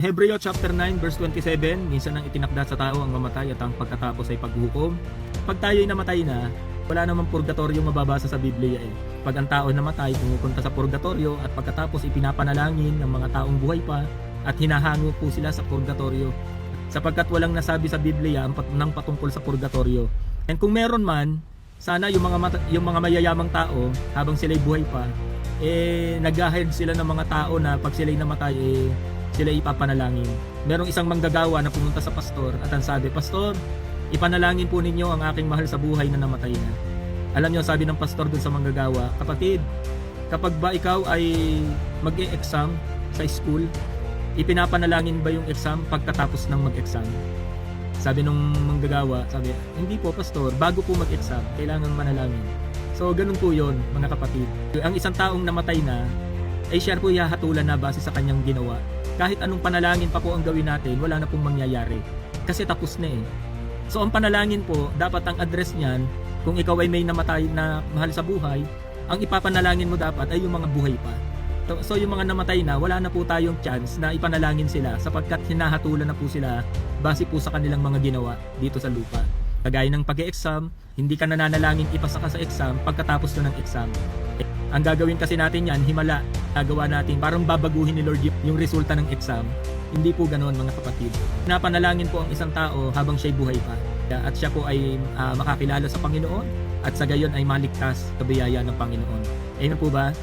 Hebreo chapter 9 verse 27, minsan nang itinakda sa tao ang mamatay at ang pagkatapos ay paghukom. Pag tayo'y namatay na, wala namang purgatorio mababasa sa Biblia eh. Pag ang tao namatay, pumupunta sa purgatorio at pagkatapos ipinapanalangin ng mga taong buhay pa at hinahango po sila sa purgatorio. Sapagkat walang nasabi sa Biblia ng patungkol sa purgatorio. And kung meron man, sana yung mga mayayamang tao habang sila'y buhay pa, nag-hire sila ng mga tao na pag sila'y namatay sila ipapanalangin. Merong isang manggagawa na pumunta sa pastor at ang sabi, "Pastor, ipanalangin po ninyo ang aking mahal sa buhay na namatay na." Alam niyo, sabi ng pastor dun sa manggagawa, "Kapatid, kapag ba ikaw ay mag-e-exam sa school, ipinapanalangin ba yung exam pagkatapos ng mag-exam?" Sabi nung manggagawa, sabi, "Hindi po pastor, bago po mag-exam, kailangan manalangin." So ganun po yun, mga kapatid. Ang isang taong namatay na, ay siya po ihahatulan na base sa kanyang ginawa. Kahit anong panalangin pa po ang gawin natin, wala na pong mangyayari. Kasi tapos na eh. So ang panalangin po, dapat ang address niyan, kung ikaw ay may namatay na mahal sa buhay, ang ipapanalangin mo dapat ay yung mga buhay pa. So yung mga namatay na, wala na po tayong chance na ipanalangin sila sapagkat hinahatulan na po sila base po sa kanilang mga ginawa dito sa lupa. Kagaya ng pag-e-exam, hindi ka nananalangin ipasa ka sa exam pagkatapos na ng exam. Ang gagawin kasi natin yan, himala, gagawa natin, parang babaguhin ni Lord yung resulta ng exam. Hindi po ganoon, mga kapatid. Napanalangin po ang isang tao habang siya'y buhay pa. At siya po ay makakilala sa Panginoon at sa gayon ay maligtas sa biyaya ng Panginoon. Ayun po ba?